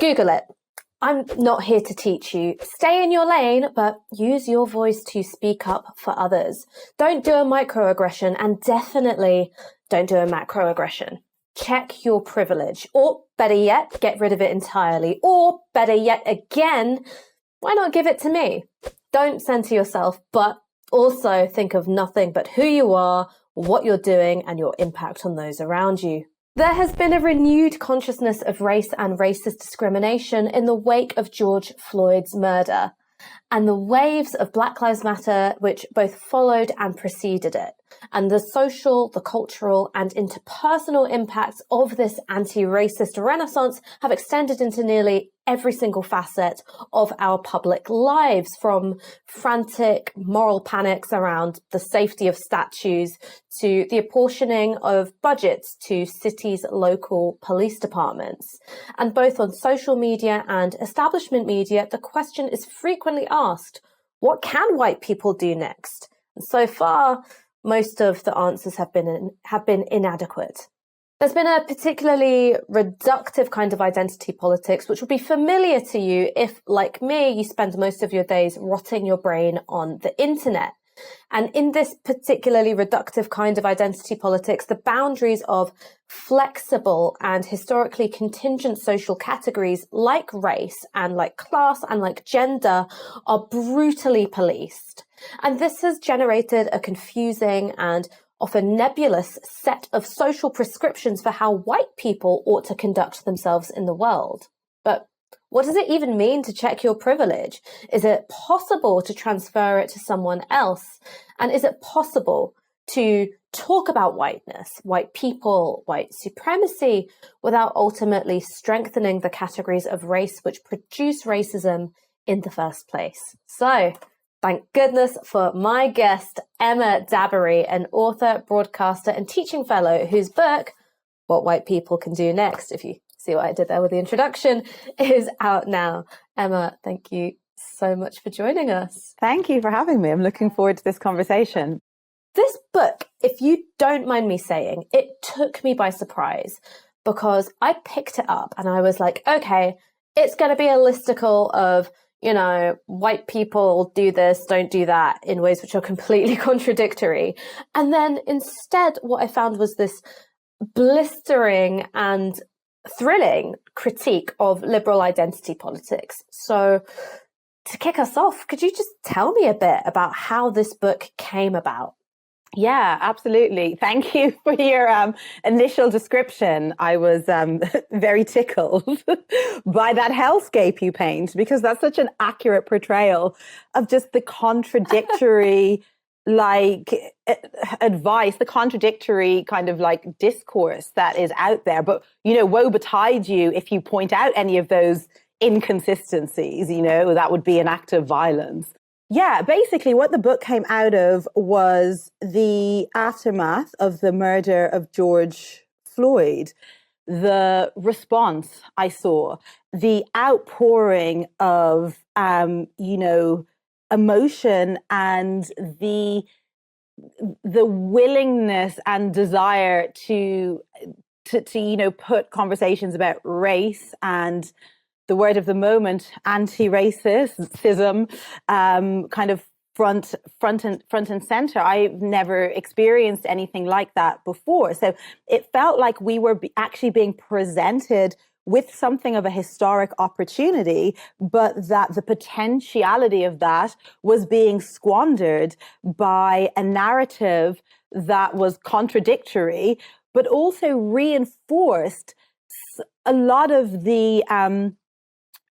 Google it. I'm not here to teach you. Stay in your lane, but use your voice to speak up for others. Don't do a microaggression, and definitely don't do a macroaggression. Check your privilege, or better yet, get rid of it entirely, or better yet again, why not give it to me? Don't censor yourself, but also think of nothing but who you are, what you're doing, and your impact on those around you. There has been a renewed consciousness of race and racist discrimination in the wake of George Floyd's murder, and the waves of Black Lives Matter which both followed and preceded it, and the social, the cultural, and interpersonal impacts of this anti-racist renaissance have extended into nearly every single facet of our public lives, from frantic moral panics around the safety of statues to the apportioning of budgets to cities' local police departments. And both on social media and establishment media, the question is frequently asked, what can white people do next? And so far, most of the answers have been inadequate. There's been a particularly reductive kind of identity politics, which will be familiar to you if, like me, you spend most of your days rotting your brain on the internet. And in this particularly reductive kind of identity politics, the boundaries of flexible and historically contingent social categories like race and like class and like gender are brutally policed. And this has generated a confusing and often nebulous set of social prescriptions for how white people ought to conduct themselves in the world. But what does it even mean to check your privilege? Is it possible to transfer it to someone else? And is it possible to talk about whiteness, white people, white supremacy, without ultimately strengthening the categories of race which produce racism in the first place? So, thank goodness for my guest, Emma Dabiri, an author, broadcaster, and teaching fellow whose book, What White People Can Do Next, if you see what I did there with the introduction, is out now. Emma, thank you so much for joining us. Thank you for having me. I'm looking forward to this conversation. This book, if you don't mind me saying, it took me by surprise because I picked it up and I was like, okay, it's going to be a listicle of, you know, white people do this, don't do that in ways which are completely contradictory. And then instead, what I found was this blistering and thrilling critique of liberal identity politics. So to kick us off, could you just tell me a bit about how this book came about? Yeah, absolutely. Thank you for your initial description. I was very tickled by that hellscape you paint, because that's such an accurate portrayal of just the contradictory advice, the contradictory kind of like discourse that is out there. But, you know, woe betide you if you point out any of those inconsistencies, you know, that would be an act of violence. Yeah, basically what the book came out of was the aftermath of the murder of George Floyd, the response I saw, the outpouring of, you know, emotion and the willingness and desire to you know, put conversations about race and the word of the moment, antiracism, kind of front and center. I've never experienced anything like that before. So it felt like we were actually being presented with something of a historic opportunity, but that the potentiality of that was being squandered by a narrative that was contradictory, but also reinforced a lot of the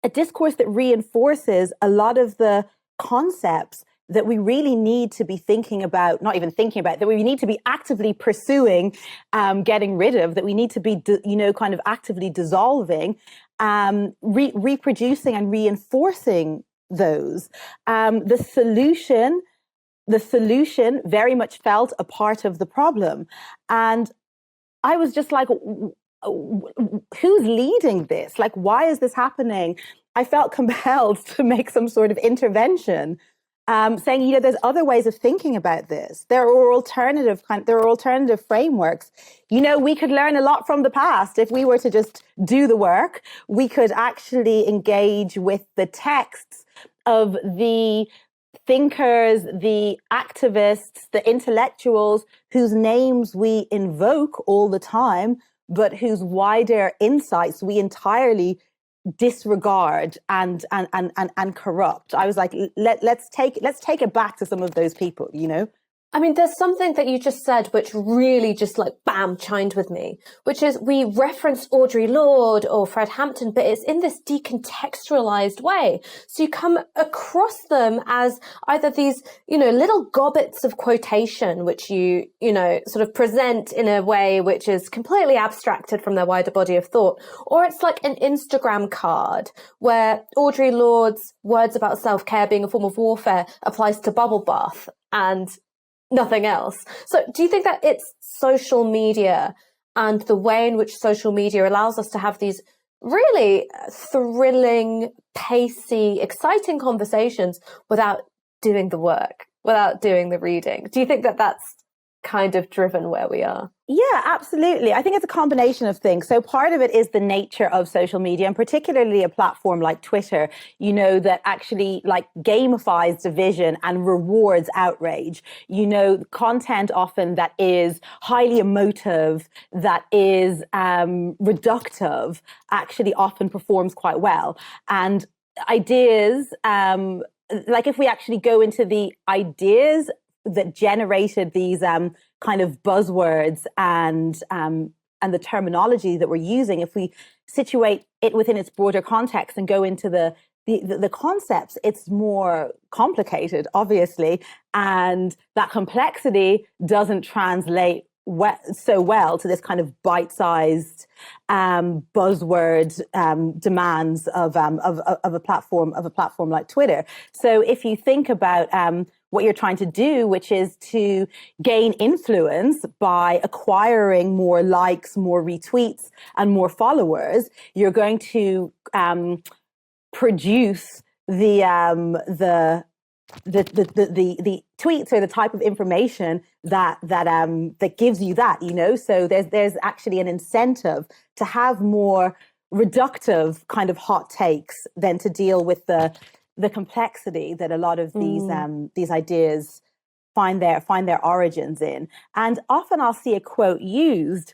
a discourse that reinforces a lot of the concepts that we really need to be thinking about, not even thinking about, that we need to be actively pursuing, getting rid of, that we need to be, you know, kind of actively dissolving, reproducing and reinforcing those. The solution very much felt a part of the problem. And I was just like, who's leading this? Like, why is this happening? I felt compelled to make some sort of intervention. saying, you know, there's other ways of thinking about this. There are alternative frameworks. You know, we could learn a lot from the past if we were to just do the work. We could actually engage with the texts of the thinkers, the activists, the intellectuals whose names we invoke all the time, but whose wider insights we entirely disregard and corrupt. I was like, let's take it back to some of those people, you know? I mean, there's something that you just said which really just like bam chimed with me, which is we referenced Audre Lorde or Fred Hampton, but it's in this decontextualized way. So you come across them as either these, you know, little gobbets of quotation, which you know, sort of present in a way which is completely abstracted from their wider body of thought, or it's like an Instagram card where Audre Lorde's words about self-care being a form of warfare applies to bubble bath and nothing else. So do you think that it's social media and the way in which social media allows us to have these really thrilling, pacey, exciting conversations without doing the work, without doing the reading? Do you think that that's kind of driven where we are? Yeah, absolutely. I think it's a combination of things. So part of it is the nature of social media, and particularly a platform like Twitter, you know, that actually like gamifies division and rewards outrage. You know, content often that is highly emotive, that is reductive, actually often performs quite well. And ideas, like if we actually go into the ideas that generated these kind of buzzwords and the terminology that we're using, if we situate it within its broader context and go into the concepts, it's more complicated, obviously, and that complexity doesn't translate so well to this kind of bite-sized buzzword demands of a platform like Twitter. So if you think about what you're trying to do, which is to gain influence by acquiring more likes, more retweets, and more followers, you're going to produce the tweets or the type of information that gives you that, you know. So there's actually an incentive to have more reductive kind of hot takes than to deal with the complexity that a lot of these ideas find their origins in. And often I'll see a quote used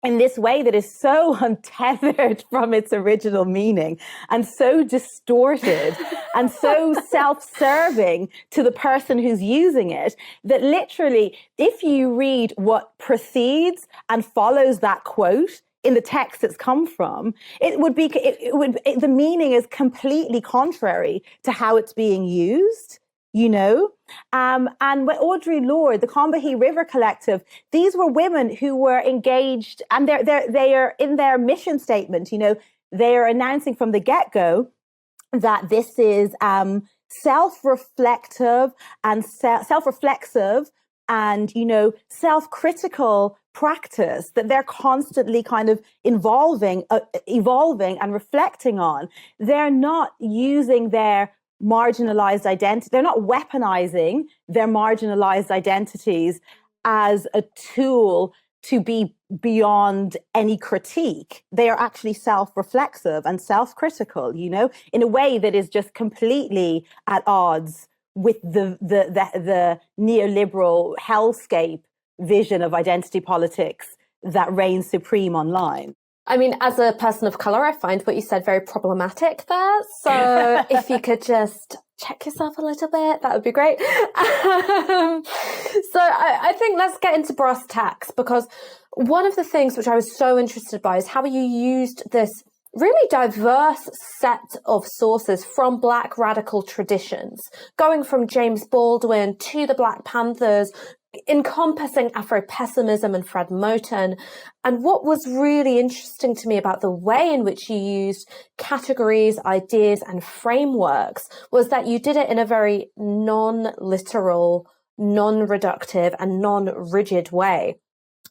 in this way that is so untethered from its original meaning and so distorted and so self-serving to the person who's using it, that literally, if you read what precedes and follows that quote in the text it's come from, the meaning is completely contrary to how it's being used. You know, and with Audre Lorde, the Combahee River Collective, these were women who were engaged, and they are in their mission statement. You know, they are announcing from the get-go that this is self-reflective and self-reflexive and, you know, self-critical practice that they're constantly kind of evolving and reflecting on. They're not using their marginalized identity. They're not weaponizing their marginalized identities as a tool to be beyond any critique. They are actually self-reflexive and self-critical, you know, in a way that is just completely at odds with the neoliberal hellscape vision of identity politics that reigns supreme online. I mean, as a person of colour, I find what you said very problematic there. So if you could just check yourself a little bit, that would be great. So I think let's get into brass tacks, because one of the things which I was so interested by is how you used this really diverse set of sources from Black radical traditions, going from James Baldwin to the Black Panthers, encompassing Afro-pessimism and Fred Moten. And what was really interesting to me about the way in which you used categories, ideas, and frameworks was that you did it in a very non-literal, non-reductive, and non-rigid way.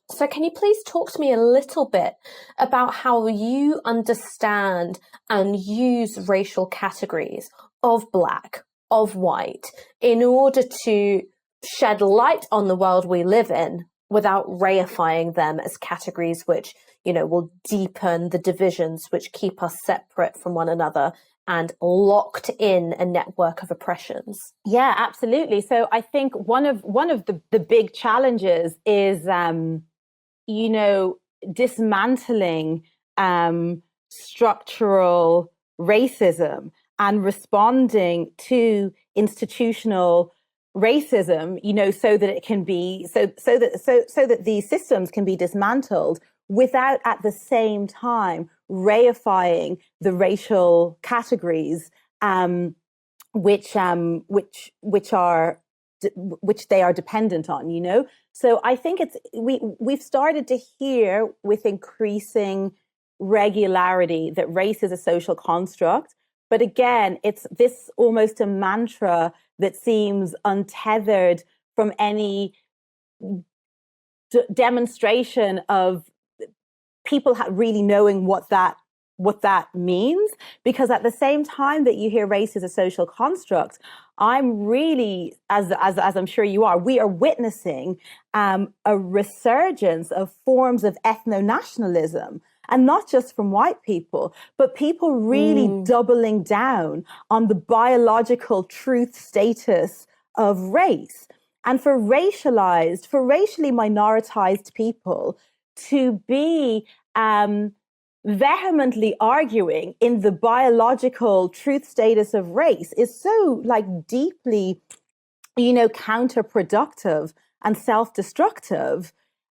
So can you please talk to me a little bit about how you understand and use racial categories of Black, of white in order to shed light on the world we live in without reifying them as categories which, will deepen the divisions which keep us separate from one another and locked in a network of oppressions. Yeah, absolutely. So I think one of the big challenges is, dismantling structural racism and responding to institutional racism, so that it can be so that these systems can be dismantled without at the same time reifying the racial categories which they are dependent on. So I think we've started to hear with increasing regularity that race is a social construct. But again, it's this almost a mantra that seems untethered from any demonstration of people really knowing what that means. Because at the same time that you hear race is a social construct, I'm really, as I'm sure you are, we are witnessing a resurgence of forms of ethno-nationalism. And not just from white people, but people really doubling down on the biological truth status of race. And for racially minoritized people to be vehemently arguing in the biological truth status of race is so deeply, counterproductive and self-destructive.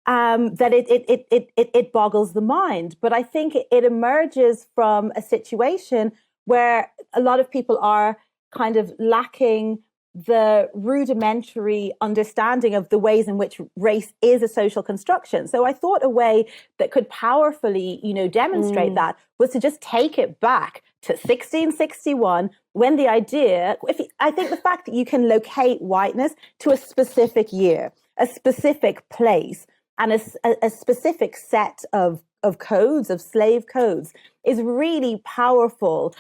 That it boggles the mind. But I think it emerges from a situation where a lot of people are kind of lacking the rudimentary understanding of the ways in which race is a social construction. So I thought a way that could powerfully, demonstrate that was to just take it back to 1661, when I think the fact that you can locate whiteness to a specific year, a specific place, and a specific set of codes, of slave codes, is really powerful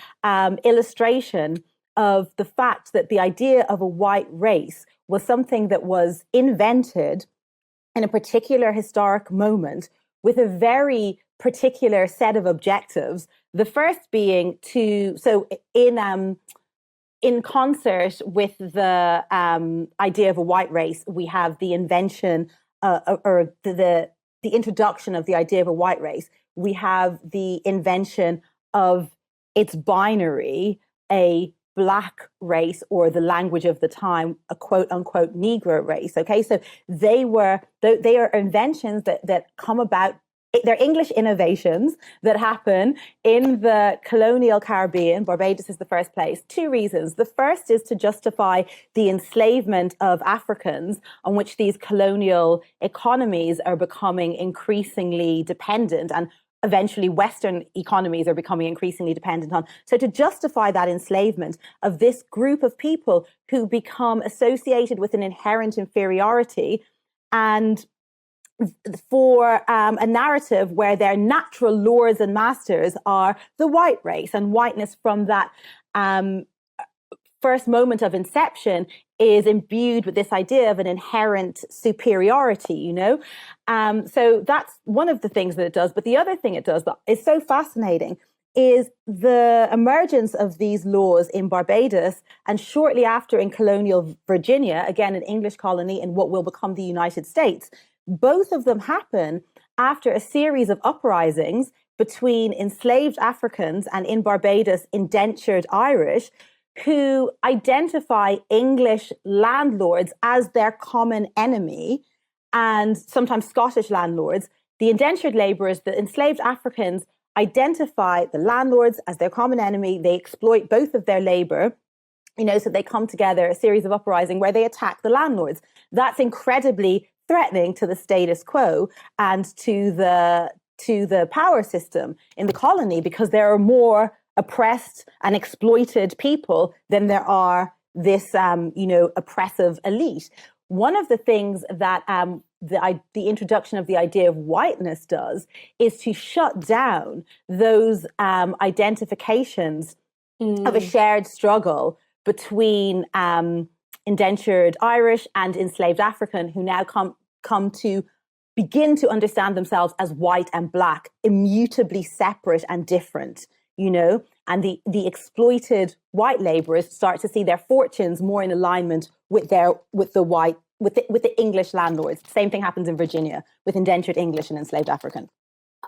illustration of the fact that the idea of a white race was something that was invented in a particular historic moment with a very particular set of objectives. The first being in concert with the idea of a white race, we have the invention or the introduction of the idea of a white race. We have the invention of its binary, a Black race, or the language of the time, a quote unquote Negro race. Okay, so they are inventions that come about. They're English innovations that happen in the colonial Caribbean. Barbados is the first place. Two reasons. The first is to justify the enslavement of Africans, on which these colonial economies are becoming increasingly dependent, and eventually Western economies are becoming increasingly dependent on. So to justify that enslavement of this group of people who become associated with an inherent inferiority, and for a narrative where their natural lords and masters are the white race, and whiteness from that first moment of inception is imbued with this idea of an inherent superiority, So that's one of the things that it does. But the other thing it does that is so fascinating is the emergence of these laws in Barbados, and shortly after in colonial Virginia, again an English colony in what will become the United States. Both of them happen after a series of uprisings between enslaved Africans and, in Barbados, indentured Irish, who identify English landlords as their common enemy, and sometimes Scottish landlords. The indentured laborers, the enslaved Africans, identify the landlords as their common enemy. They exploit both of their labor, so they come together, a series of uprising where they attack the landlords. That's incredibly threatening to the status quo and to the power system in the colony, because there are more oppressed and exploited people than there are this, oppressive elite. One of the things that the introduction of the idea of whiteness does is to shut down those identifications of a shared struggle between indentured Irish and enslaved African, who now come to begin to understand themselves as white and black, immutably separate and different, and the exploited white laborers start to see their fortunes more in alignment with the English landlords. Same thing happens in Virginia with indentured English and enslaved African.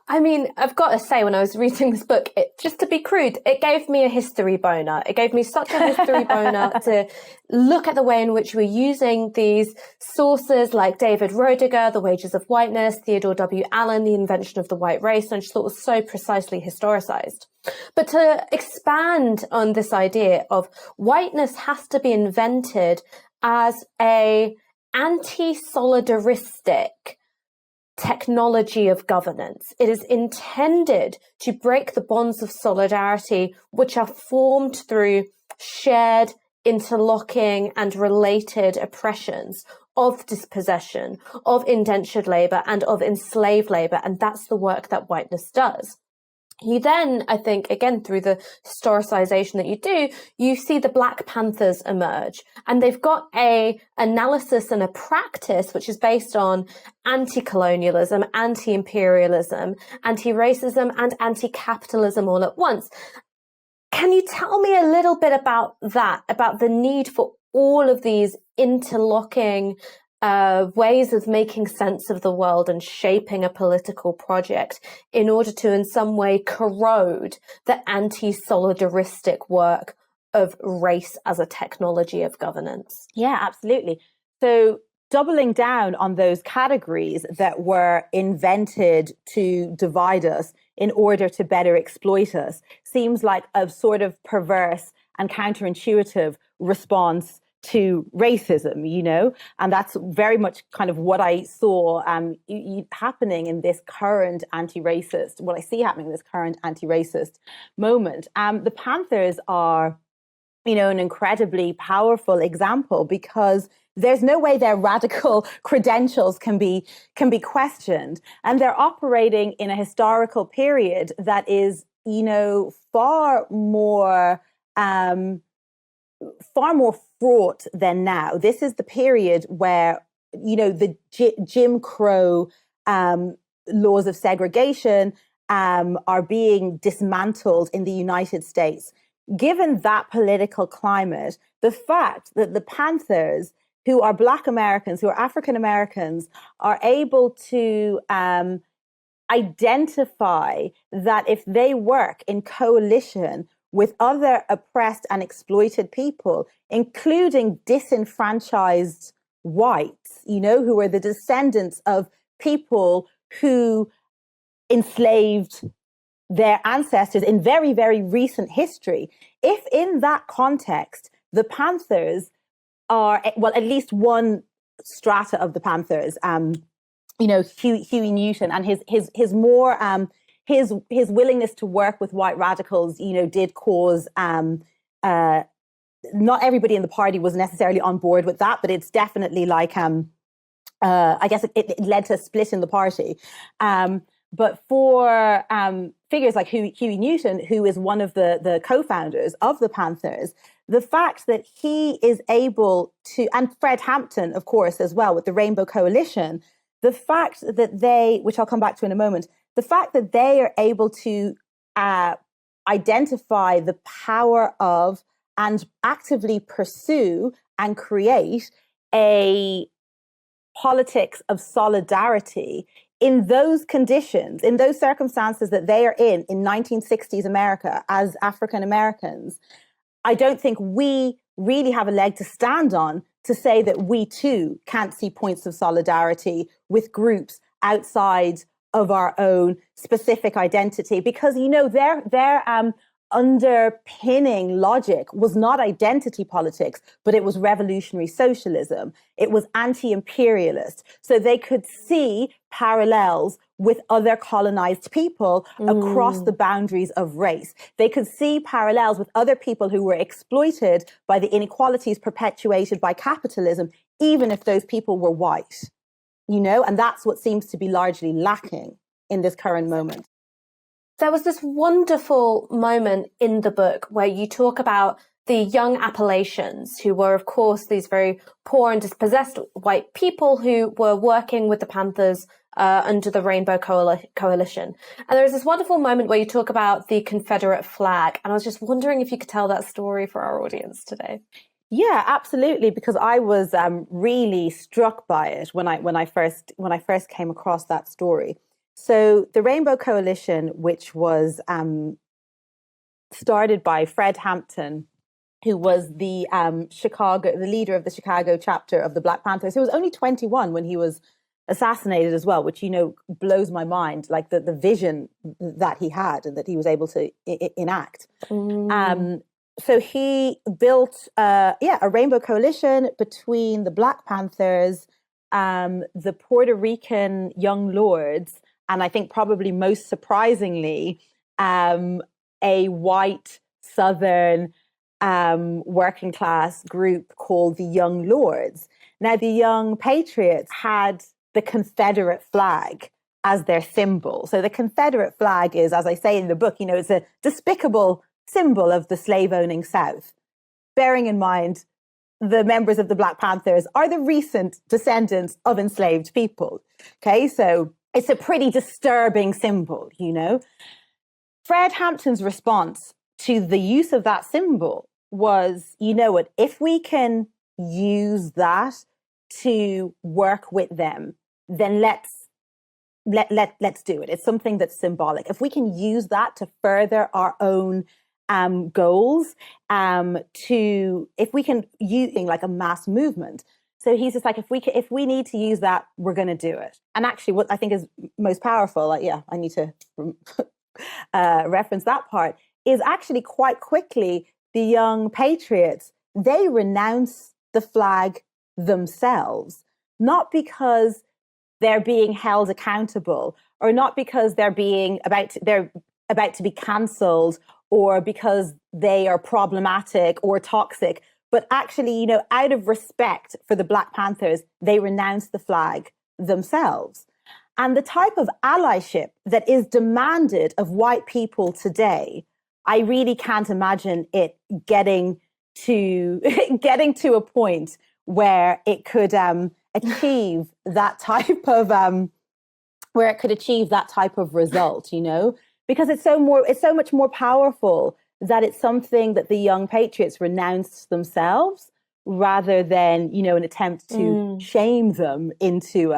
I mean, I've got to say, when I was reading this book, just to be crude, it gave me a history boner. It gave me such a history boner to look at the way in which we're using these sources like David Roediger, The Wages of Whiteness, Theodore W. Allen, The Invention of the White Race, and I just thought it was so precisely historicized. But to expand on this idea of whiteness has to be invented as a anti-solidaristic technology of governance. It is intended to break the bonds of solidarity which are formed through shared, interlocking and related oppressions of dispossession, of indentured labour and of enslaved labour. And that's the work that whiteness does. You then, I think, again, through the historicization that you do, you see the Black Panthers emerge, and they've got a analysis and a practice which is based on anti-colonialism, anti-imperialism, anti-racism, and anti-capitalism all at once. Can you tell me a little bit about that, about the need for all of these interlocking ways of making sense of the world and shaping a political project in order to in some way corrode the anti-solidaristic work of race as a technology of governance? Yeah, absolutely. So doubling down on those categories that were invented to divide us in order to better exploit us seems like a sort of perverse and counterintuitive response to racism, and that's very much kind of what I saw happening in this current anti-racist, what I see happening in this current anti-racist moment. The Panthers are, an incredibly powerful example because there's no way their radical credentials can be questioned. And they're operating in a historical period that is, far more fraught than now. This is the period where, the Jim Crow laws of segregation are being dismantled in the United States. Given that political climate, the fact that the Panthers, who are Black Americans, who are African Americans, are able to identify that if they work in coalition with other oppressed and exploited people, including disenfranchised whites, who are the descendants of people who enslaved their ancestors in very, very recent history. If in that context, the Panthers are, well, at least one strata of the Panthers, Huey Newton and his more his willingness to work with white radicals, did cause not everybody in the party was necessarily on board with that, but it's definitely like I guess it led to a split in the party. But for figures like Huey Newton, who is one of the co-founders of the Panthers, the fact that he is able to, and Fred Hampton, of course, as well, with the Rainbow Coalition, the fact that they, which I'll come back to in a moment, the fact that they are able to identify the power of and actively pursue and create a politics of solidarity in those conditions, in those circumstances that they are in 1960s America as African Americans, I don't think we really have a leg to stand on to say that we too can't see points of solidarity with groups outside of our own specific identity, because their underpinning logic was not identity politics, but it was revolutionary socialism. It was anti-imperialist. So they could see parallels with other colonized people across the boundaries of race. They could see parallels with other people who were exploited by the inequalities perpetuated by capitalism, even if those people were white, and that's what seems to be largely lacking in this current moment. There was this wonderful moment in the book where you talk about the young Appalachians, who were, of course, these very poor and dispossessed white people who were working with the Panthers under the Rainbow Coalition. And there is this wonderful moment where you talk about the Confederate flag. And I was just wondering if you could tell that story for our audience today. Yeah, absolutely. Because I was really struck by it when I first came across that story. So the Rainbow Coalition, which was started by Fred Hampton, who was the leader of the Chicago chapter of the Black Panthers, who was only 21 when he was assassinated as well, which, blows my mind, like the vision that he had and that he was able to enact. So he built a rainbow coalition between the Black Panthers, the Puerto Rican Young Lords, and I think probably most surprisingly, a white Southern working class group called the Young Lords. Now, the Young Patriots had the Confederate flag as their symbol. So the Confederate flag is, as I say in the book, it's a despicable symbol of the slave-owning South. Bearing in mind, the members of the Black Panthers are the recent descendants of enslaved people. Okay, so it's a pretty disturbing symbol, Fred Hampton's response to the use of that symbol was, if we can use that to work with them, then let's do it. It's something that's symbolic. If we can use that to further our own goals, if we can using like a mass movement. So he's just like, if we need to use that, we're going to do it. And actually, what I think is most powerful, I need to reference that part, is actually quite quickly the Young Patriots, they renounce the flag themselves, not because they're being held accountable, or not because they're about to be cancelled, or because they are problematic or toxic, but actually, out of respect for the Black Panthers, they renounce the flag themselves. And the type of allyship that is demanded of white people today, I really can't imagine it getting to a point where it could achieve that type of result, because it's so much more powerful that it's something that the Young Patriots renounced themselves, rather than an attempt to shame them into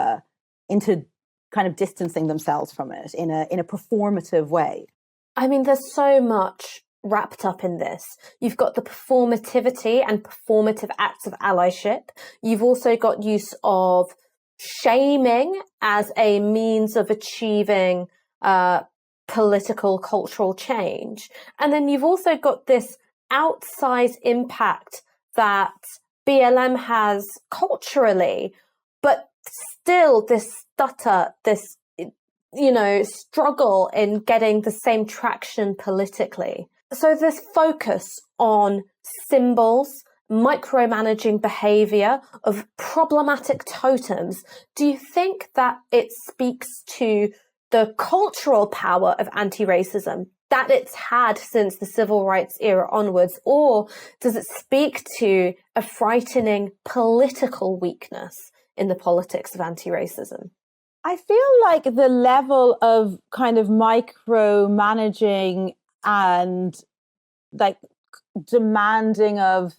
kind of distancing themselves from it in a performative way. I mean, there's so much wrapped up in this. You've got the performativity and performative acts of allyship. You've also got use of shaming as a means of achieving political, cultural change. And then you've also got this outsized impact that BLM has culturally, but still this stutter, this struggle in getting the same traction politically. So this focus on symbols, micromanaging behavior of problematic totems, do you think that it speaks to the cultural power of anti-racism that it's had since the civil rights era onwards, or does it speak to a frightening political weakness in the politics of anti-racism? I feel like the level of kind of micromanaging and like demanding of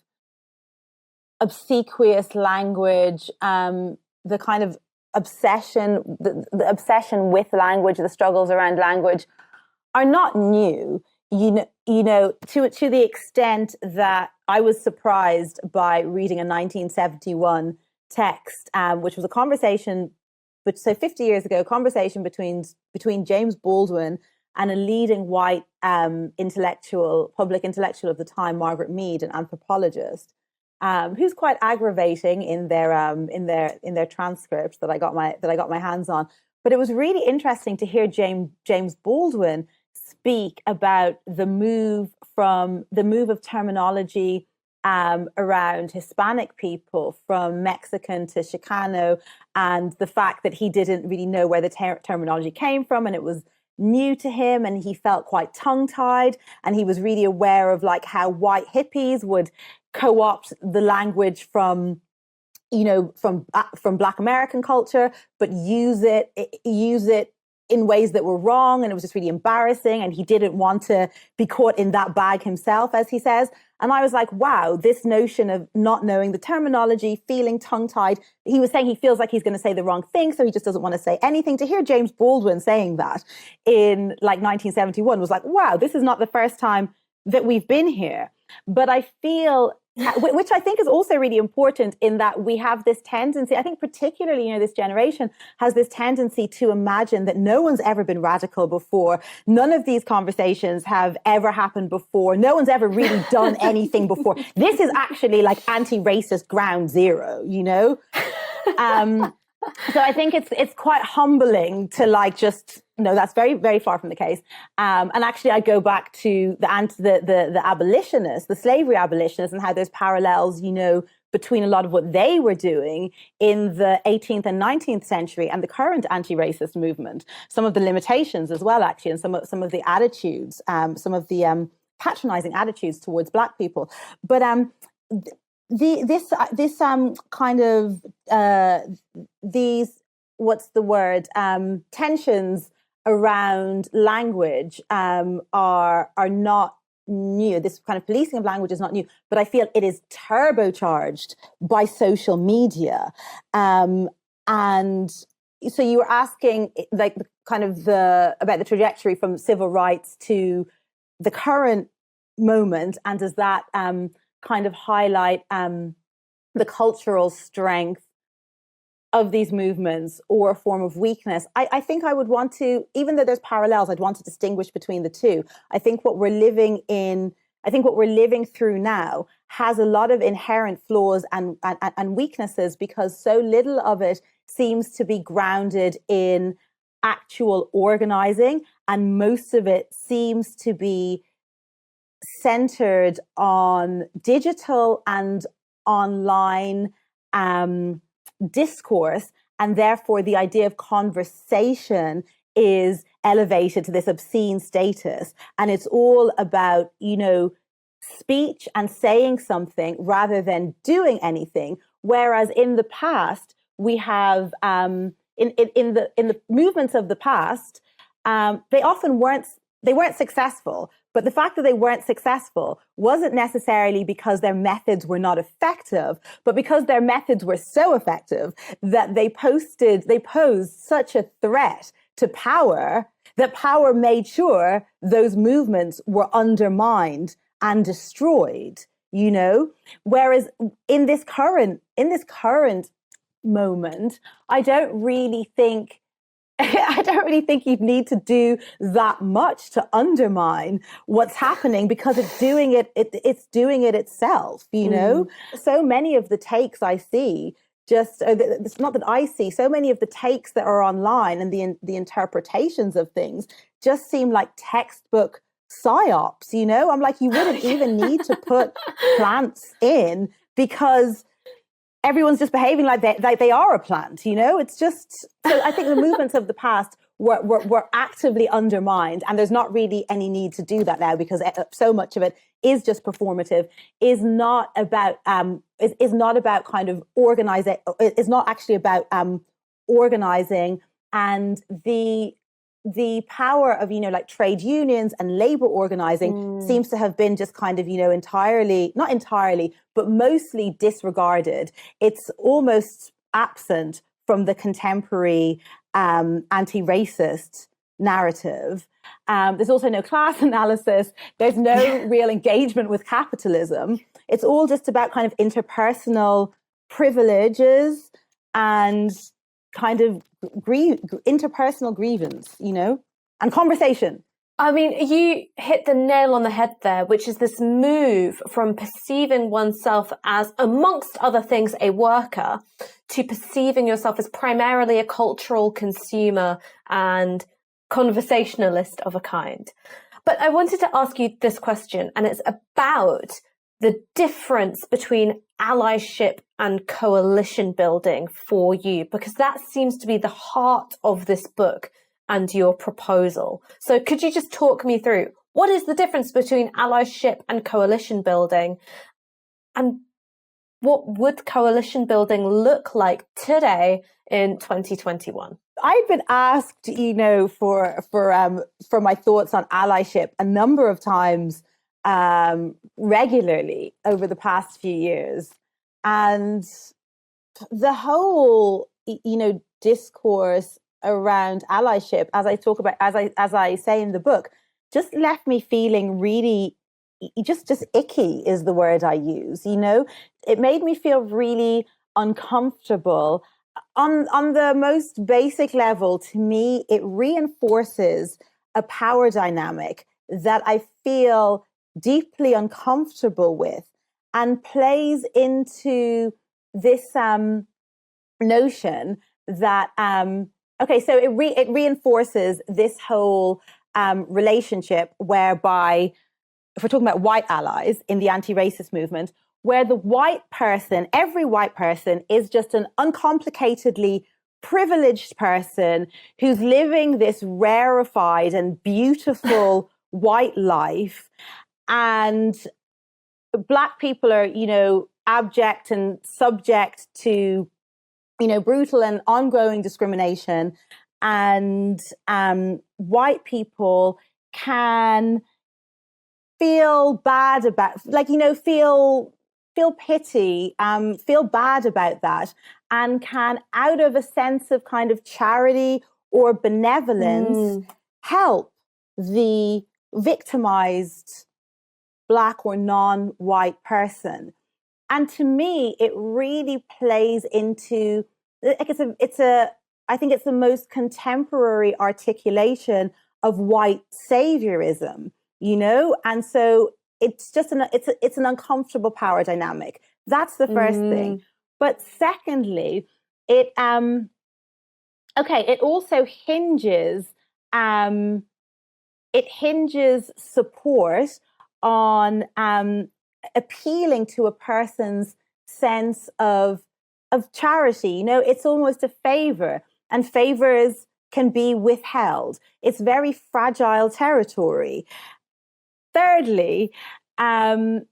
obsequious language, the kind of obsession, the obsession with language, the struggles around language are not new. To the extent that I was surprised by reading a 1971 text, which was a conversation. But so 50 years ago, a conversation between James Baldwin and a leading white public intellectual of the time, Margaret Mead, an anthropologist, who's quite aggravating in their transcript that I got my hands on. But it was really interesting to hear James Baldwin speak about the move of terminology around Hispanic people from Mexican to Chicano, and the fact that he didn't really know where the terminology came from, and it was new to him, and he felt quite tongue-tied, and he was really aware of like how white hippies would co-opt the language from Black American culture, but use it in ways that were wrong, and it was just really embarrassing, and he didn't want to be caught in that bag himself, as he says. And I was like, wow, this notion of not knowing the terminology, feeling tongue-tied. He was saying he feels like he's going to say the wrong thing, so he just doesn't want to say anything. To hear James Baldwin saying that in like 1971 was like, wow, this is not the first time that we've been here. But I feel, which I think is also really important, in that we have this tendency, I think particularly, this generation has this tendency to imagine that no one's ever been radical before. None of these conversations have ever happened before. No one's ever really done anything before. This is actually like anti-racist ground zero, So I think it's quite humbling to like just, no, that's very, very far from the case. And actually I go back to the abolitionists, the slavery abolitionists, and how there's parallels, between a lot of what they were doing in the 18th and 19th century and the current anti-racist movement. Some of the limitations as well, actually, and some of the attitudes, some of the patronizing attitudes towards Black people. But tensions around language are not new. This kind of policing of language is not new, but I feel it is turbocharged by social media. And so you were asking like about the trajectory from civil rights to the current moment, and does that kind of highlight the cultural strength of these movements or a form of weakness? I think I would want to, even though there's parallels, I'd want to distinguish between the two. I think what we're living through now has a lot of inherent flaws and weaknesses, because so little of it seems to be grounded in actual organizing, and most of it seems to be centered on digital and online discourse, and therefore the idea of conversation is elevated to this obscene status, and it's all about speech and saying something rather than doing anything. Whereas in the past we have in the movements of the past, they weren't successful. But the fact that they weren't successful wasn't necessarily because their methods were not effective, but because their methods were so effective that they posed such a threat to power that power made sure those movements were undermined and destroyed, Whereas in this current moment, I don't really think you'd need to do that much to undermine what's happening, because it's doing it itself, So many of the takes I see, it's not that I see, so many of the takes that are online and the interpretations of things just seem like textbook psyops, I'm like, you wouldn't even need to put plants in, because everyone's just behaving like they are a plant, It's just, so I think the movements of the past were actively undermined, and there's not really any need to do that now, because so much of it is just performative, is not about kind of organizing, is not actually about organizing, and the power of, like trade unions and labor organizing seems to have been just kind of, not entirely, but mostly disregarded. It's almost absent from the contemporary anti-racist narrative. There's also no class analysis. There's no real engagement with capitalism. It's all just about kind of interpersonal privileges and kind of interpersonal grievance, and conversation. I mean, you hit the nail on the head there, which is this move from perceiving oneself as, amongst other things, a worker, to perceiving yourself as primarily a cultural consumer and conversationalist of a kind. But I wanted to ask you this question, and it's about the difference between allyship and coalition building for you, because that seems to be the heart of this book and your proposal. So could you just talk me through what is the difference between allyship and coalition building, and what would coalition building look like today in 2021? I've been asked, for my thoughts on allyship a number of times, regularly over the past few years, and the whole, discourse around allyship, as I say in the book, just left me feeling really just icky is the word I use. It made me feel really uncomfortable. On the most basic level, to me, it reinforces a power dynamic that I feel deeply uncomfortable with, and plays into this notion that so it reinforces this whole relationship whereby, if we're talking about white allies in the anti-racist movement, where the white person, every white person, is just an uncomplicatedly privileged person who's living this rarefied and beautiful white life, and Black people are, abject and subject to, brutal and ongoing discrimination, and white people can feel bad about, feel pity, feel bad about that, and can, out of a sense of kind of charity or benevolence, help the victimized Black or non-white person. And to me, it really plays into, I think it's the most contemporary articulation of white saviorism, and so it's just it's an uncomfortable power dynamic. That's the first thing. But secondly, it also hinges support on appealing to a person's sense of charity. It's almost a favor, and favors can be withheld. It's very fragile territory. Thirdly, it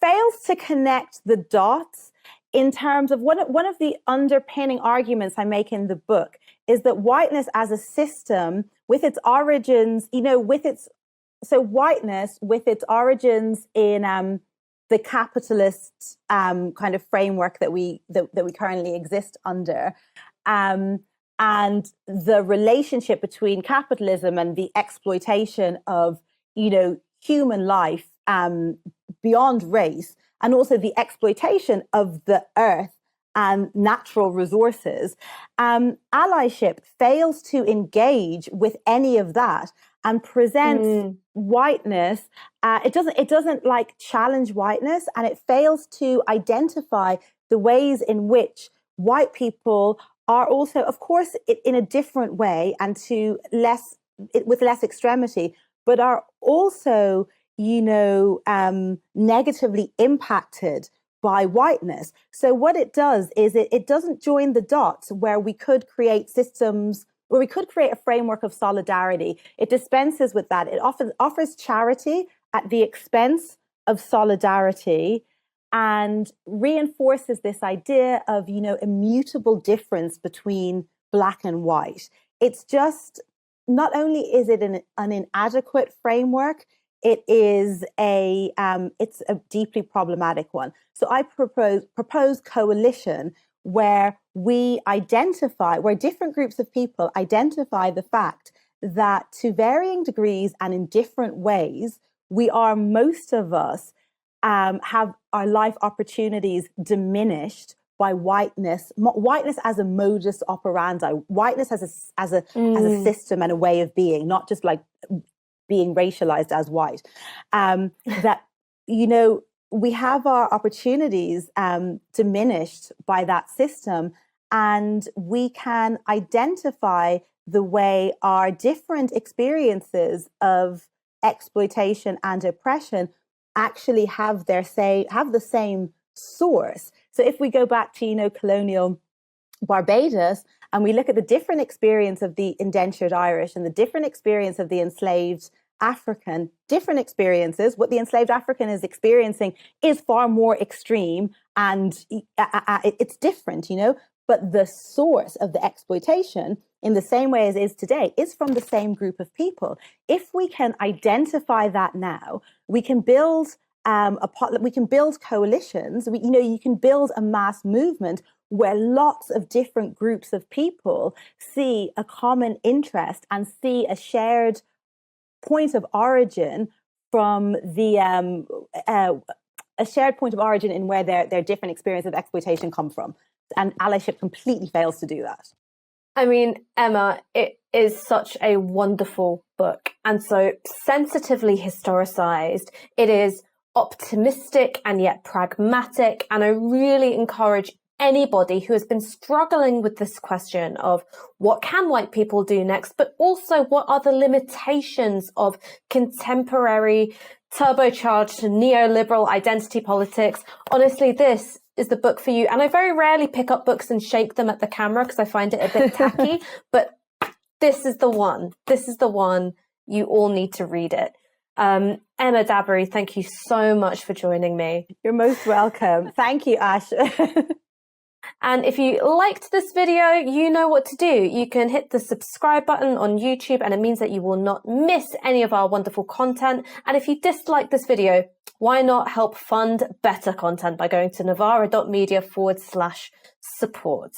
fails to connect the dots in terms of one of the underpinning arguments I make in the book is that whiteness as a system, with its origins, whiteness with its origins in the capitalist kind of framework that we currently exist under, and the relationship between capitalism and the exploitation of human life beyond race, and also the exploitation of the earth and natural resources, allyship fails to engage with any of that and presents whiteness. It doesn't challenge whiteness, and it fails to identify the ways in which white people are also, of course, in a different way and with less extremity, but are also, negatively impacted by whiteness. So what it does is it doesn't join the dots where we could create systems, where we could create a framework of solidarity. It dispenses with that. It offers charity at the expense of solidarity, and reinforces this idea of, immutable difference between Black and white. It's just, not only is it an inadequate framework, it's a deeply problematic one. So I propose coalition, where different groups of people identify the fact that, to varying degrees and in different ways, most of us have our life opportunities diminished by whiteness as a modus operandi, whiteness as a system and a way of being, not just being racialized as white. That we have our opportunities diminished by that system, and we can identify the way our different experiences of exploitation and oppression actually have the same source. So if we go back to colonial Barbados, and we look at the different experience of the indentured Irish and the different experience of the enslaved African, different experiences, what the enslaved African is experiencing is far more extreme, and it's different, you know, but the source of the exploitation, in the same way as is today, is from the same group of people. If we can identify that now, we can build we can build coalitions. You can build a mass movement where lots of different groups of people see a common interest and see a shared point of origin from the a shared point of origin in where their different experiences of exploitation come from. And allyship completely fails to do that. I mean, Emma, it is such a wonderful book, and so sensitively historicized. It is optimistic and yet pragmatic, and I really encourage anybody who has been struggling with this question of what can white people do next, but also what are the limitations of contemporary turbocharged neoliberal identity politics. Honestly, this is the book for you. And I very rarely pick up books and shake them at the camera because I find it a bit tacky, but this is the one. This is the one. You all need to read it. Emma Dabiri, thank you so much for joining me. You're most welcome. Thank you, Ash. And if you liked this video, you know what to do. You can hit the subscribe button on YouTube, and it means that you will not miss any of our wonderful content. And if you dislike this video, why not help fund better content by going to novara.media/support.